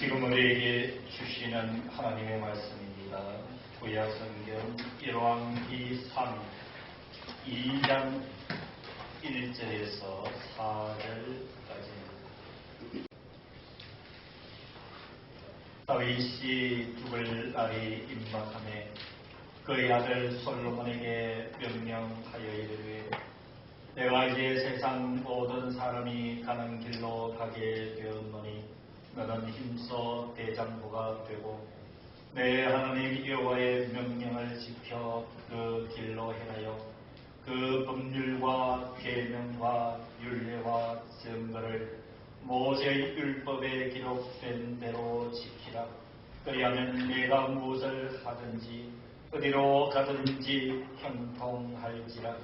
지금 우리에게 주시는 하나님의 말씀입니다. 구약성경 1왕기 3 2장 1절에서 4절까지입니다. 다윗이 죽을 날이 임박하매 그의 아들 솔로몬에게 명령하여 이르되 내가 이제 세상 모든 사람이 가는 길로 가게 되었노니 너는 힘써 대장부가 되고 내 하나님 여호와의 명령을 지켜 그 길로 행하여 그 법률과 계명과 율례와 증거를 모세의 율법에 기록된 대로 지키라. 그리하면 내가 무엇을 하든지 어디로 가든지 형통할지라.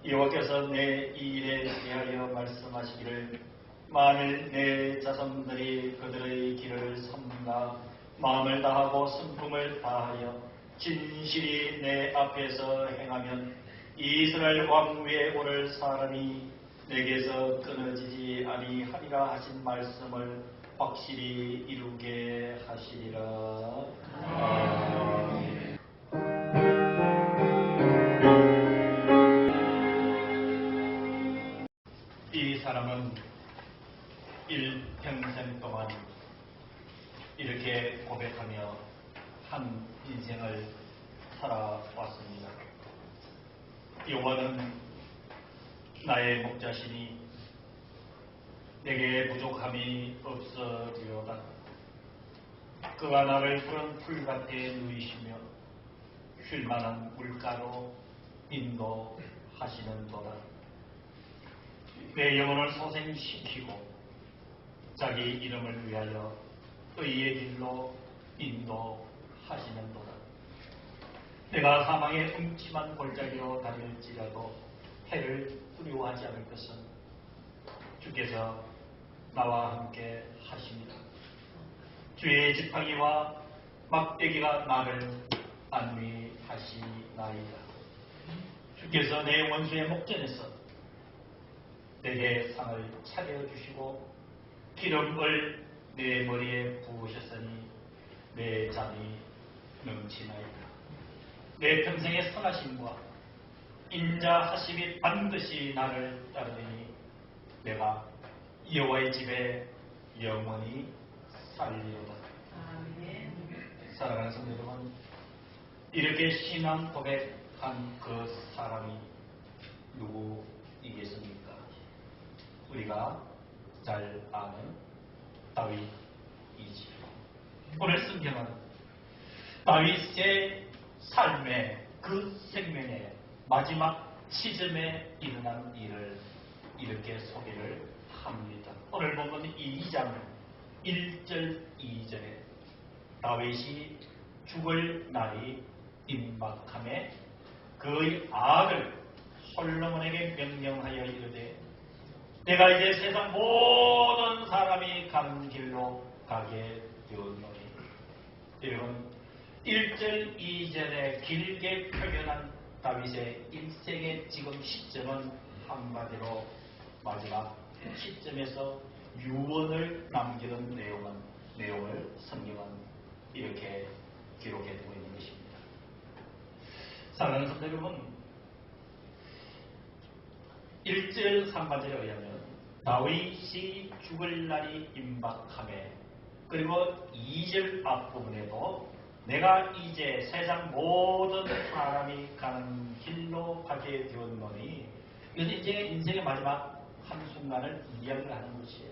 여호와께서 내 이 일에 대하여 말씀하시기를 만일 내 자손들이 그들의 길을 삼가 마음을 다하고 성품을 다하여 진실이 내 앞에서 행하면 이스라엘 왕 위에 오를 사람이 내게서 끊어지지 아니하리라 하신 말씀을 확실히 이루게 하시리라. 아멘. 이 사람은 일평생 동안 이렇게 고백하며 한 인생을 살아왔습니다. 여호와는 나의 목자시니 내게 부족함이 없어지로다. 그가 나를 푸른 풀밭에 누이시며 쉴만한 물가로 인도하시는도다. 내 영혼을 소생시키고 자기 이름을 위하여 의의 길로 인도하시는도다. 내가 사망의 음침한 골짜기로 다닐지라도 해를 두려워하지 않을 것은 주께서 나와 함께 하십니다. 주의 지팡이와 막대기가 나를 안위하시나이다. 주께서 내 원수의 목전에서 내게 상을 차려주시고 기름을 내 머리에 부으셨으니 내 잠이 넘치나이다. 내 평생의 선하심과 인자하심이 반드시 나를 따르니 내가 여호와의 집에 영원히 살리로다. 사랑하는 성도 여러분, 이렇게 신앙 고백한 그 사람이 누구이겠습니까? 우리가 잘 아는 다윗이지요. 오늘 성경은 다윗의 삶의 그 생명의 마지막 시점에 일어난 일을 이렇게 소개를 합니다. 오늘 보면 2장 1절 2절에 다윗이 죽을 날이 임박함에 그의 아들 솔로몬에게 명령하여 이르되 내가 이제 세상 모든 사람이 가는 길로 가게 되었노니. 여러분, 1절 2절에 길게 표현한 다윗의 일생의 지금 시점은 한마디로 마지막 시점에서 유언을 남기는 내용을 성경은 이렇게 기록해두고 있는 것입니다. 사랑하는 성도 여러분, 1절 3절에 의하면 다윗이 죽을 날이 임박함에, 그리고 2절 앞부분에도 내가 이제 세상 모든 사람이 가는 길로 가게 되었노니, 이것은 이제 인생의 마지막 한순간을 이야기를 하는 것이에요.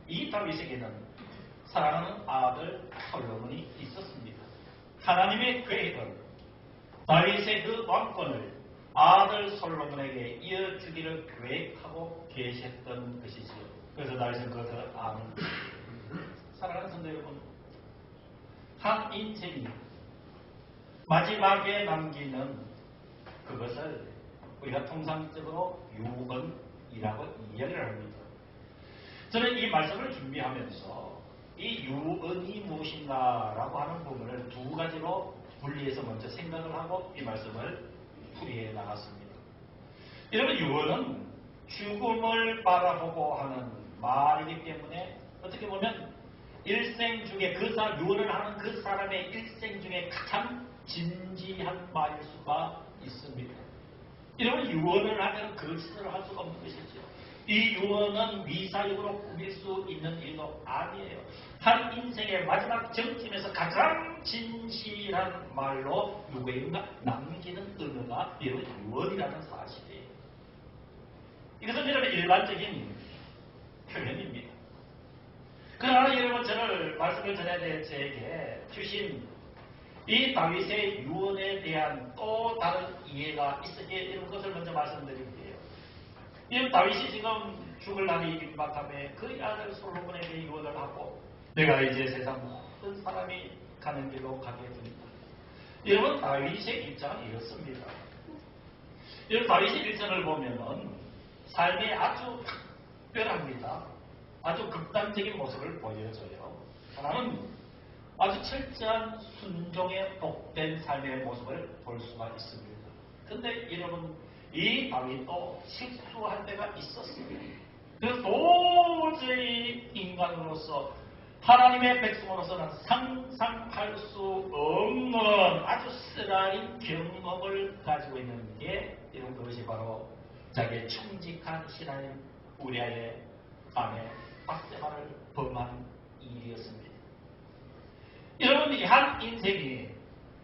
이 다윗에게는 사랑하는 아들 솔로몬이 있었습니다. 하나님의 계획은 다윗의 그 왕권을 아들 솔로몬에게 이어주기를 계획하고 계셨던 것이지요. 그래서 다윗은 그것을 아는 것이에요. 사랑하는 성도 여러분, 한 인생이 마지막에 남기는 그것을 우리가 통상적으로 유언이라고 이야기를 합니다. 저는 이 말씀을 준비하면서 이 유언이 무엇인가라고 하는 부분을 두 가지로 분리해서 먼저 생각을 하고 이 말씀을 풀이해 나갔습니다. 여러분, 유언은 죽음을 바라보고 하는 말이기 때문에 어떻게 보면 일생 중에 유언을 하는 그 사람의 일생 중에 가장 진지한 말일 수가 있습니다. 이러면 유언을 하면 거짓을 할 수가 없는 것이죠. 이 유언은 미사역으로 꾸밀 수 있는 일도 아니에요. 한 인생의 마지막 정점에서 가장 진실한 말로 누구에게나 남기는 의미가 이런 유언이라는 사실이에요. 이것은 여러분 일반적인 표현입니다. 그러나 여러분 저를 말씀을 전해야 될 제게 주신 이 다윗의 유언에 대한 또 다른 이해가 있으기에 이런 것을 먼저 말씀드릴게요. 이 다윗이 지금 죽을 날이 임박함에 그 아들 솔로몬에게 유언을 하고 내가 이제 세상 모든 사람이 가는 길로 가게 됩니다. 여러분 다윗의 입장은 이렇습니다. 여러분 다윗의 일생을 보면은 삶이 아주 특별합니다. 아주 극단적인 모습을 보여줘요. 하나는 아주 철저한 순종에 복된 삶의 모습을 볼 수가 있습니다. 근데 여러분 이 다윗도 실수할 때가 있었습니다. 그래서 도저히 인간으로서 하나님의 백성으로서는 상상할 수 없는 아주 쓰라린 경험을 가지고 있는 게 이런 것이 바로 자기의 충직한 신하인 우리아의 아내 박세마를 범한 일이었습니다. 여러분 이 한 인생이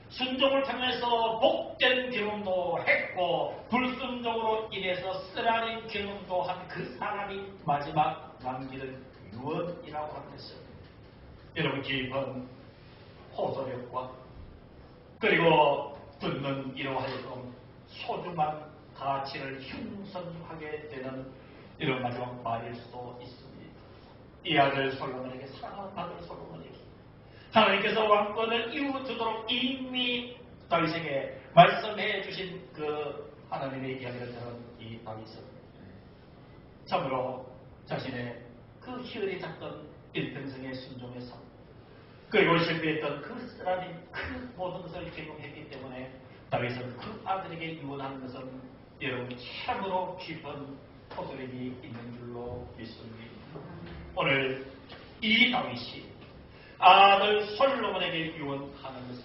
순종을 통해서 복된 경험도 했고 불순종으로 인해서 쓰라린 경험도 한 그 사람이 마지막 남기는 유언이라고 하는 것입니다. 여러분 깊은 호소력과 그리고 듣는 이로 하여금 소중한 가치를 형성하게 되는 이런 마지막 말일 수도 있습니다. 이 아들 솔로몬에게 사랑하는 아들 솔로몬에게 하나님께서 왕권을 이루어주도록 이미 다윗에게 말씀해 주신 그 하나님의 이야기를 들은 이 다윗은 참으로 자신의 그 희열이 작던 일평생의 순종의 삶 그리고 실패했던 그 쓰라린 그 모든 것을 경험했기 때문에 다윗은 그 아들에게 유언하는 것은 여러분 참으로 깊은 포도력이 있는 줄로 믿습니다. 오늘 이 다윗이 아들 솔로몬에게 유언하는 것은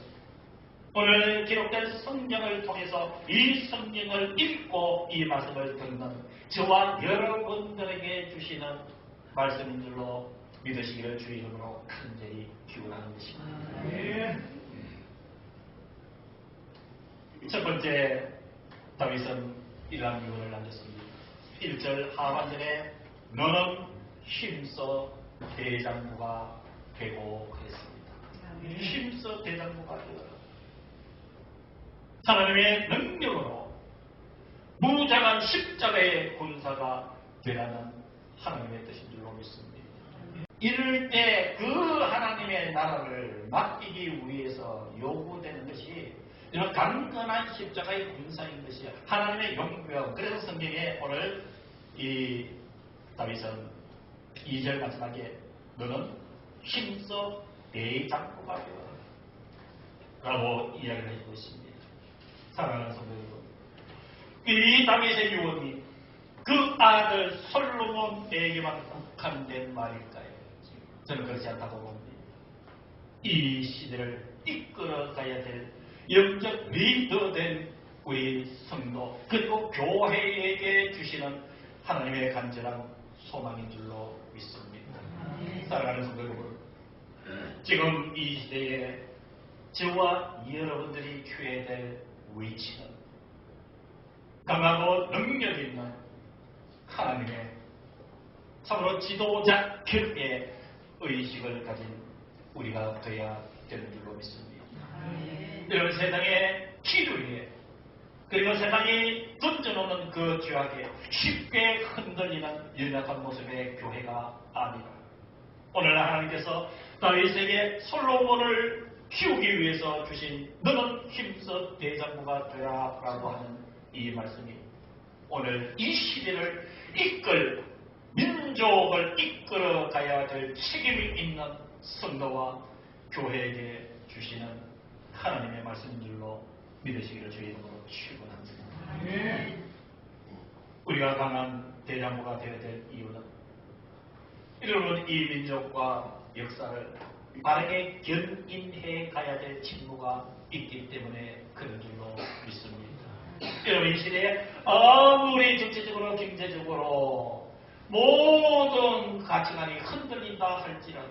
오늘 기록된 성경을 통해서 이 성경을 읽고 이 말씀을 듣는 저와 여러분들에게 주시는 말씀인 줄로 믿으시기를 주의 이름으로 간절히 기원하는 것입니다. 첫 번째 다윗은 이러한 유언을 남겼습니다. 1절 하반절에 너는 힘써 대장부가 되고 그랬습니다. 힘써 대장부가 되어라. 하나님의 능력으로 무장한 십자가의 군사가 되라는 하나님의 뜻인 줄로 믿습니다. 이럴 때 그 하나님의 나라를 맡기기 위해서 요구되는 것이 이런 강건한 십자가의 군사인 것이 하나님의 용병. 그래서 성경에 오늘 이 다윗은 2절 마지막에 너는 힘써 대장부가 되어라 라고 이야기를 해주고 있습니다. 사랑하는 성도 여러분, 이 다윗의 유언이 그 아들 솔로몬에게만 국한된 말일까요? 저는 그렇지 않다고 봅니다. 이 시대를 이끌어가야 될 영적 리더된 우리 성도 그리고 교회에게 주시는 하나님의 간절한 소망인 줄로 믿습니다. 사랑하는 성도 여러분, 지금 이 시대에 저와 여러분들이 취해야 될 위치는 강하고 능력 있는 하나님의 참으로 지도자격의 의식을 가진 우리가 되어야 되는 줄로 믿습니다. 이런 세상의 기류에 그리고 세상이 던져놓는 그 죄악에 쉽게 흔들리는 연약한 모습의 교회가 아니라 오늘 하나님께서 다윗에게 솔로몬을 키우기 위해서 주신 너는 힘써 대장부가 되라 라고 하는 이 말씀이 오늘 이 시대를 민족을 이끌어 가야 될 책임이 있는 성도와 교회에게 주시는 하나님의 말씀인 줄로 믿으시기를 주의 이름으로 축원합니다. 우리가 강한 대장부가 되어야 될 이유는 여러분 이 민족과 역사를 바르게 견인해 가야 될 직무가 있기 때문에 그런 줄로 믿습니다. 여러분, 이 시대에 아무리 정치적으로 경제적으로 모든 가치관이 흔들린다 할지라도,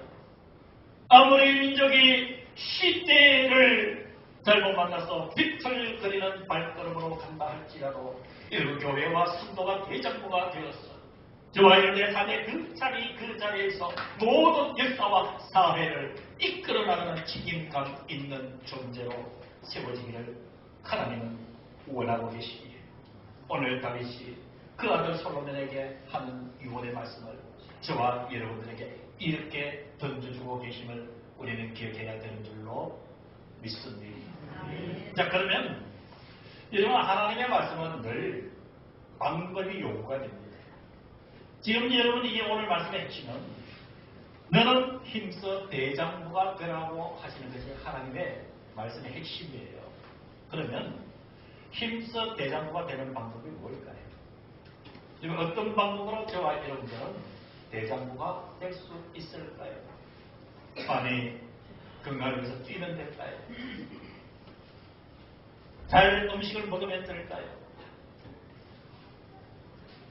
아무리 민족이 시대를 잘못 만나서 비틀거리는 발걸음으로 간다 할지라도, 여러분, 교회와 성도가 대장부가 되었어 저와 여러분의 삶의 그 자리에서 모든 역사와 사회를 이끌어 나가는 책임감 있는 존재로 세워지기를 하나님은 원하고 계시기에, 오늘 다윗이 그 아들 솔로몬에게 하는 유언의 말씀을 저와 여러분들에게 이렇게 던져주고 계심을 우리는 기억해야 되는 줄로 믿습니다. 자, 그러면 여러분, 하나님의 말씀은 늘 방법이 요구가 됩니다. 지금 여러분이 오늘 말씀의 핵심은 너는 힘써 대장부가 되라고 하시는 것이 하나님의 말씀의 핵심이에요. 그러면 힘써 대장부가 되는 방법이 뭘까요? 지금 어떤 방법으로 저와 여러분들은 대장부가 될 수 있을까요? 아니, 건강을 위해서 뛰면 될까요? 잘 음식을 먹으면 될까요?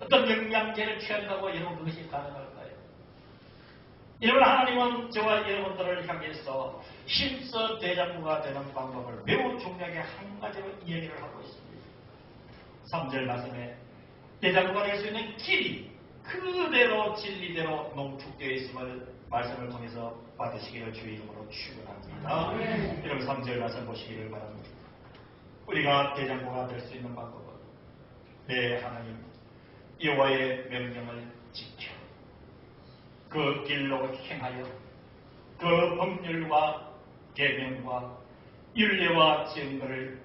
어떤 영양제를 취한다고 여러분 그것이 가능할까요? 여러분, 하나님은 저와 여러분들을 향해서 힘써 대장부가 되는 방법을 매우 중요하게 한 가지로 이야기를 하고 있습니다. 3절 말씀에 대장부가 될 수 있는 길이 그대로 진리대로 농축되어 있음을 말씀을 통해서 받으시기를 주의 이름으로 축원합니다. 여러분, 3절 말씀 보시기를 바랍니다. 우리가 대장부가 될 수 있는 방법은 내 하나님 여호와의 명령을 지켜 그 길로 행하여 그 법률과 계명과 율례와 증거를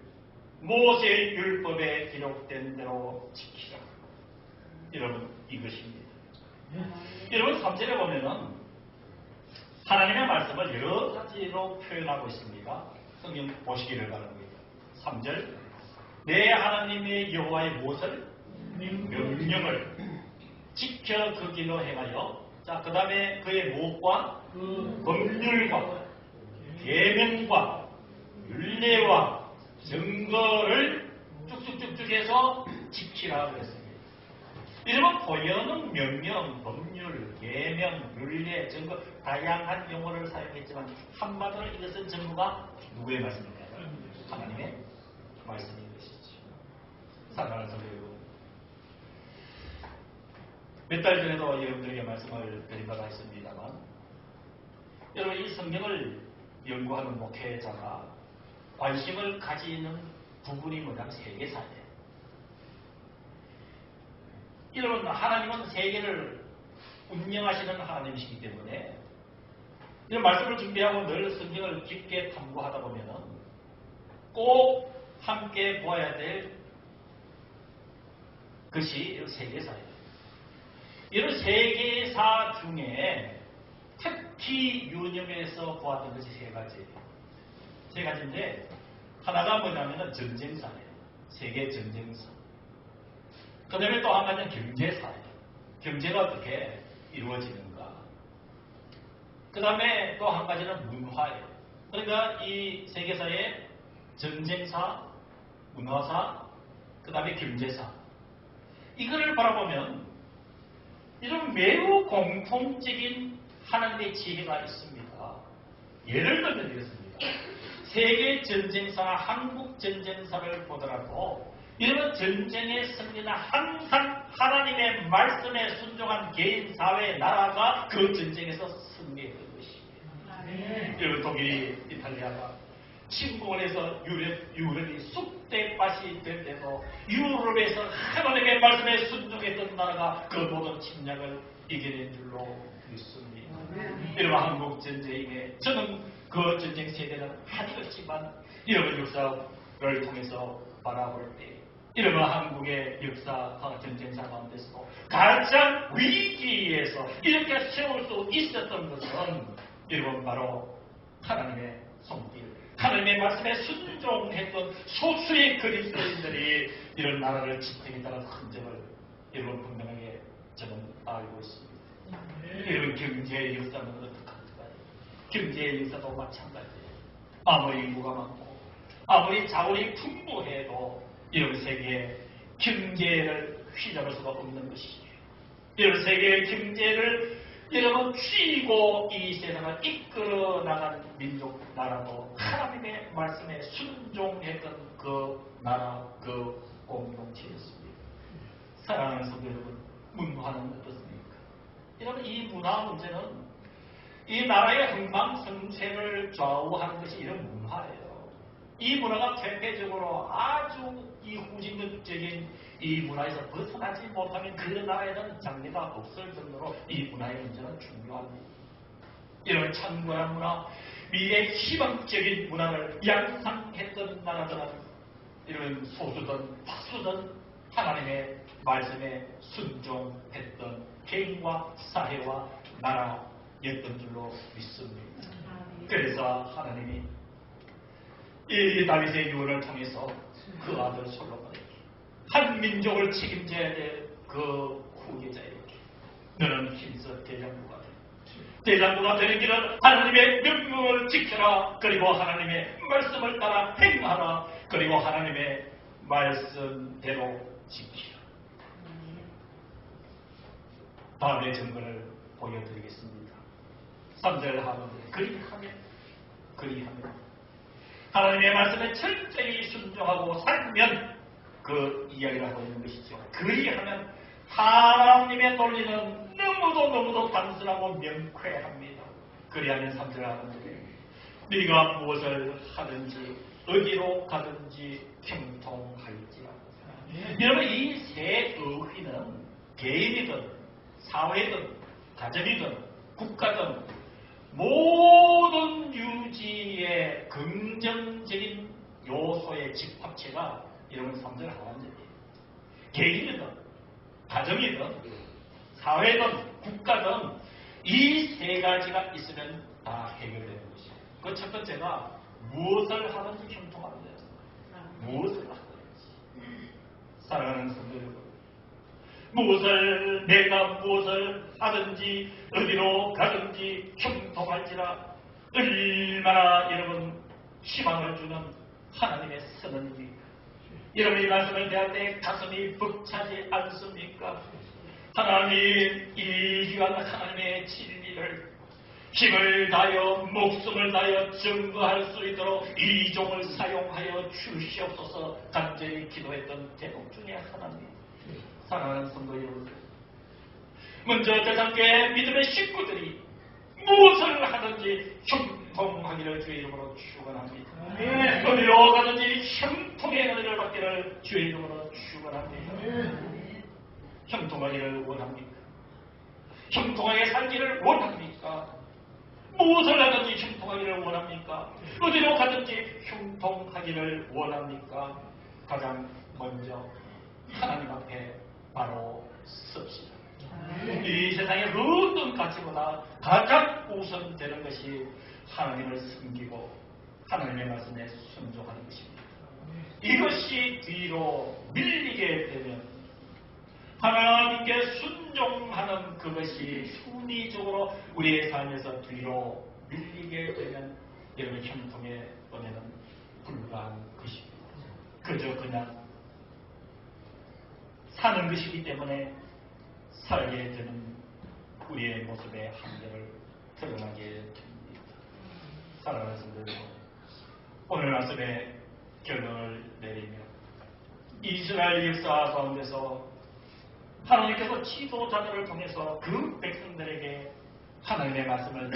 모세의 율법에 기록된 대로 지키라. 여러분, 이것입니다. 여러분, 3절에 보면은 하나님의 말씀을 여러 가지로 표현하고 있습니다. 성경 보시기를 바랍니다. 3절, 내 하나님의 여호와의 무엇을? 명령을 지켜 그 길로 행하여, 자, 그 다음에 그의 무엇과? 법률과 계명과 율례와 증거를 쭉쭉쭉쭉 해서 지키라 그랬습니다. 이러면 보여는 명령, 법률, 계명, 율례, 증거 다양한 용어를 사용했지만 한마디로 이것은 전부가 누구의 말씀일까요? 하나님의 말씀인 것이죠. 사랑하는 성도 여러분, 몇 달 전에도 여러분들에게 말씀을 드린 바가 있습니다만, 여러분, 이 성경을 연구하는 목회자가 관심을 가지는 부분이 뭐냐면 세계사예요. 여러분, 하나님은 세계를 운영하시는 하나님이시기 때문에 이런 말씀을 준비하고 늘 성경을 깊게 탐구하다 보면은 꼭 함께 보아야 될 것이 세계사예요. 이런 세계사 중에 특히 유념해서 보았던 것이 세 가지예요. 세 가지인데, 하나가 뭐냐면 전쟁사예요. 세계 전쟁사. 그 다음에 또 한 가지는 경제사예요. 경제가 어떻게 이루어지는가. 그 다음에 또 한 가지는 문화예요. 그러니까 이 세계사의 전쟁사, 문화사, 그 다음에 경제사. 이거를 바라보면 이런 매우 공통적인 하나님의 지혜가 있습니다. 예를 들면 이렇습니다. 세계 전쟁사, 한국 전쟁사를 보더라도 이런 전쟁의 승리는 항상 하나님의 말씀에 순종한 개인, 사회, 나라가 그 전쟁에서 승리했던 것입니다. 여러분, 독일, 이탈리아가 침공을 해서 유럽이 쑥대밭이 될 때도 유럽에서 하나님의 말씀에 순종했던 나라가 그 모든 침략을 이겨낸 줄로 믿습니다. 여러분, 한국 전쟁에 저는 그 전쟁 세대는 아주 없지만 여러분 역사를 통해서 바라볼 때 여러분 한국의 역사와 전쟁사 가운데서도 가장 위기에서 이렇게 세울 수 있었던 것은 여러분 바로 하나님의 손길, 하나님의 말씀에 순종했던 소수의 그리스도인들이 이런 나라를 지탱했다는 흔적을 여러분 분명하게 저는 알고 있습니다. 여러분 경제의 역사는 어떡합니까? 경제에 있어도 마찬가지예요. 아무리 인구가 많고 아무리 자원이 풍부해도 이런 세계의 경제를 휘잡을 수가 없는 것이죠. 이런 세계의 경제를 여러분 쥐고 이 세상을 이끌어 나간 민족 나라도 하나님의 말씀에 순종했던 그 나라 그 공동체였습니다. 사랑하는 성도 여러분, 문화는 어떻습니까? 여러분 이 문화 문제는 이 나라의 흥망성쇠를 좌우하는 것이 이런 문화예요. 이 문화가 대표적으로 아주 이 후진국적인 이 문화에서 벗어나지 못하면 그 나라에는 장래가 없을 정도로 이 문화의 문제는 중요합니다. 이런 찬고한 문화, 미래의 희망적인 문화를 양상했던 나라들은 이런 소수든 다수든 하나님의 말씀에 순종했던 개인과 사회와 나라였던 줄로 믿습니다. 그래서 하나님이 이 다윗의 유언을 통해서 그 아들 솔로몬에게 한 민족을 책임져야 될 그 후계자에게 너는 힘써 대장부가 되라. 대장부가 되는 길은 하나님의 명령을 지켜라. 그리고 하나님의 말씀을 따라 행하라. 그리고 하나님의 말씀대로 지키라. 다음의 증거를 보여드리겠습니다. 3절 하는데 그리하면 하나님의 말씀에 철저히 순종하고 살면 그 이야기를 하고 있는 것이죠. 그리하면 하나님의 논리는 너무도 단순하고 명쾌합니다. 그리하면 3절 하는데 네가 무엇을 하든지 어디로 가든지 형통할지라. 여러분 이 세 의휘는 개인이든 사회든 가정이든 국가든 모든 유지의 긍정적인 요소의 집합체가 이런 3절 하반절이에요. 개인이든 가정이든 사회든 국가든 이 세 가지가 있으면 다 해결되는 것이에요. 그 첫 번째가 무엇을 하든지 형통하면 돼요. 무엇을 하든지. 사랑하는 성도 여러분, 내가 무엇을 하든지 어디로 가든지 형통할지라. 얼마나 여러분 희망을 주는 하나님의 선언입니까? 여러분 이 말씀을 대할 때 가슴이 벅차지 않습니까? 하나님 이 귀한 하나님의 진리를 힘을 다하여 목숨을 다하여 증거할 수 있도록 이 종을 사용하여 주시옵소서. 간절히 기도했던 대목 중에 하나님. 사랑하는 성도 여러분, 먼저 대장교회 믿음의 식구들이 무엇을 하든지 형통하기를 주의 이름으로 축원합니다. 어디로 가든지 형통의 은혜를 받기를 주의 이름으로 축원합니다. 형통하기를 원합니까? 형통하게 살기를 원합니까? 무엇을 하든지 형통하기를 원합니까? 어디로 가든지 형통하기를 원합니까? 가장 먼저 하나님 앞에 바로 섭시다. 이 세상의 어떤 가치보다 가장 우선되는 것이 하나님을 섬기고 하나님의 말씀에 순종하는 것입니다. 이것이 뒤로 밀리게 되면 하나님께 순종하는 그것이 순위적으로 우리의 삶에서 뒤로 밀리게 되면 여러분 형통의 은혜는 불가한 것입니다. 그저 그냥 사는 것이기 때문에 살게 되는 우리의 모습의 한계를 드러나게 됩니다. 사랑하는 성도 여러분, 오늘 말씀의 결론을 내리며 이스라엘 역사 가운데서 하나님께서 지도자들을 통해서 그 백성들에게 하나님의 말씀을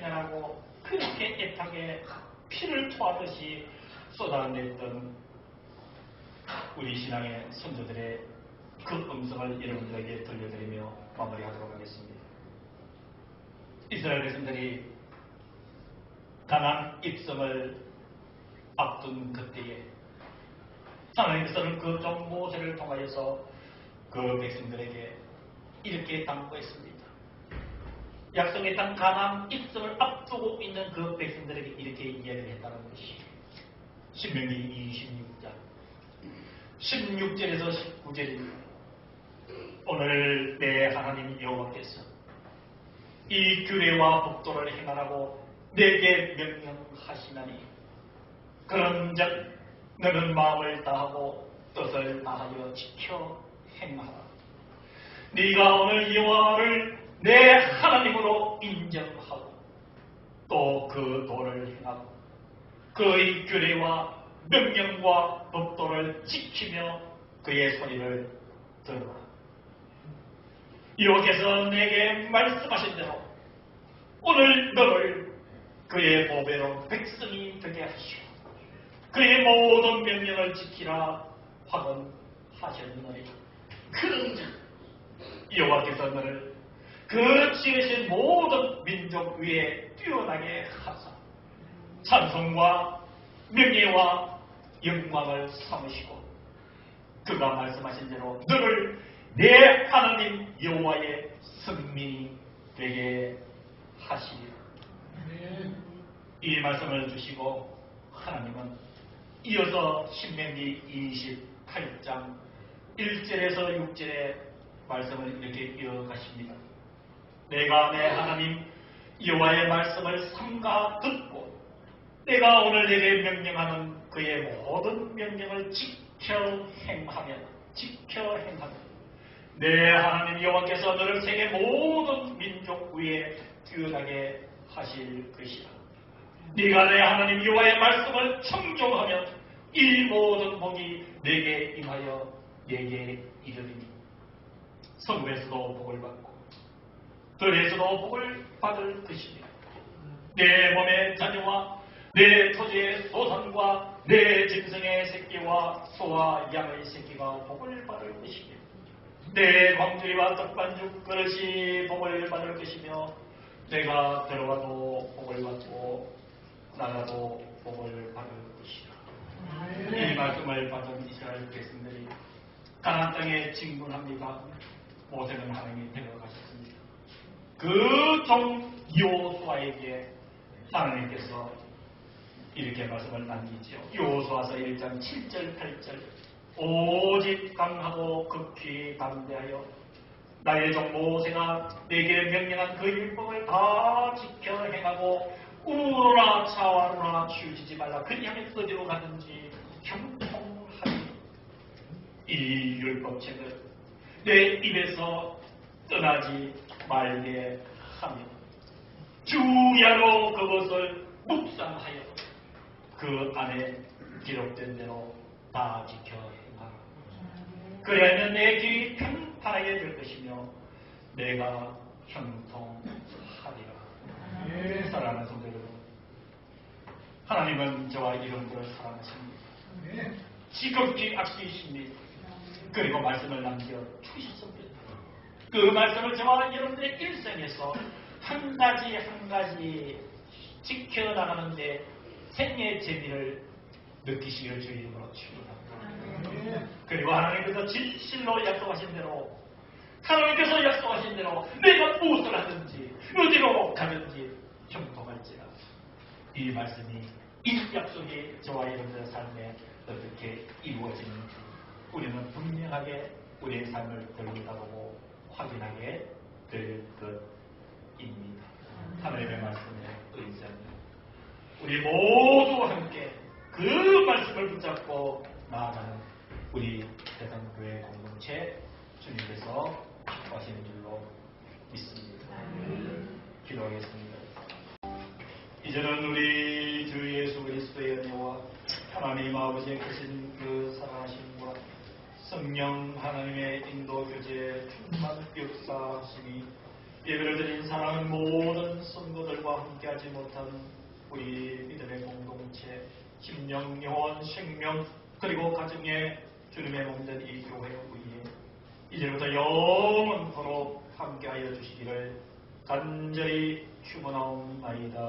행하고 그렇게 애타게 피를 토하듯이 쏟아냈던 우리 신앙의 선조들의 그 음성을 여러분들에게 들려드리며 마무리하도록 하겠습니다. 이스라엘 백성들이 가나안 입성을 앞둔 그때에 하나님께서는 그 종 모세를 통하여서 그 백성들에게 이렇게 당부했습니다. 약속의 땅 가나안 입성을 앞두고 있는 그 백성들에게 이렇게 이야기를 했다는 것이 신명기 16절에서 19절입니다. 오늘 내 하나님 여호와께서 이 규례와 법도를 행하라고 내게 명령하시나니 그런즉 너는 마음을 다하고 뜻을 다하여 지켜 행하라. 네가 오늘 여호와를 내 하나님으로 인정하고 또 그 도를 행하고 그의 규례와 명령과 법도를 지키며 그의 소리를 들어라. 여호와께서 내게 말씀하신 대로 오늘 너를 그의 보배로 백성이 되게 하시고 그의 모든 명령을 지키라 확언하셨느니라. 그런즉 여호와께서 너를 그 지으신 모든 민족 위에 뛰어나게 하사 찬송과 명예와 영광을 삼으시고 그가 말씀하신 대로 너를 내 하나님 여호와의 성민이 되게 하시리라. 이 말씀을 주시고 하나님은 이어서 신명기 28장 1절에서 6절의 말씀을 이렇게 이어가십니다. 내가 내 하나님 여호와의 말씀을 삼가 듣고 내가 오늘 내게 명령하는 그의 모든 명령을 지켜 행하면 내 하나님 여호와께서 너를 세계 모든 민족 위에 뛰어나게 하실 것이라. 네가 내 하나님 여호와의 말씀을 청종하면 이 모든 복이 내게 임하여 내게 이르리니 성읍에서도 복을 받고 들에서도 복을 받을 것이며 내 몸의 자녀와 내 토지의 소산과 내 짐승의 새끼와 소와 양의 새끼가 복을 받을 것이며 내 광주리와 떡반죽 그릇이 복을 받을 것이며 내가 들어가도 복을 받고 나가도 복을 받을 것이라. 이 말씀을 받은 이스라엘 백성들이 가나안 땅에 진군합니다. 모세는 하나님이 데려가셨습니다. 그 종 여호수아에게 하나님께서 이렇게 말씀을 남기죠. 여호수아서 1장 7절 8절 오직 강하고 극히 담대하여 나의 종 모세가 내게 명령한 그 율법을 다 지켜 행하고 우로나 차와로나 치우치지 말라. 그리하면 어디로 가든지 형통하리. 이 율법책을 내 입에서 떠나지 말게 하며 주야로 그것을 묵상하여 그 안에 기록된 대로 다 지켜 행하라. 그리하면 내 길이 평탄하게 될 것이며 내가 형통하리라. 사랑하는 성도 여러분, 하나님은 저와 여러분들을 사랑하십니다. 지극히 아끼십니다. 그리고 말씀을 남겨주셨습니다. 그 말씀을 저와 여러분들의 일생에서 한 가지 한 가지 지켜나가는데 생애의 재미를 느끼시길 주의 이름으로 축원합니다. 그리고 하나님께서 진실로 약속하신 대로 하나님께서 약속하신 대로 내가 무엇을 하든지 어디로 가든지 형통할지라. 이 말씀이 이 약속이 저와 여러분들의 삶에 어떻게 이루어지는지 우리는 분명하게 우리의 삶을 들여다보고 확인하게 될 것입니다. 하나님의 말씀에 의지합니다. 우리 모두 함께 그 말씀을 붙잡고 나아가는 우리 대성교회 공동체 주님께서 기뻐하시는 줄로 믿습니다. 기도하겠습니다. 이제는 우리 주 예수 그리스도의 은혜와 하나님 아버지의 크신 그 사랑하심과 성령 하나님의 인도 교제의 충만 역사하심이 예배를 드린 사랑하는 모든 성도들과 함께하지 못한 우리 믿음의 공동체, 심령, 영혼, 생명 그리고 가정의 주님의 몸된 이 교회 위에 이제부터 영원토록 함께하여 주시기를 간절히 축원하옵나이다.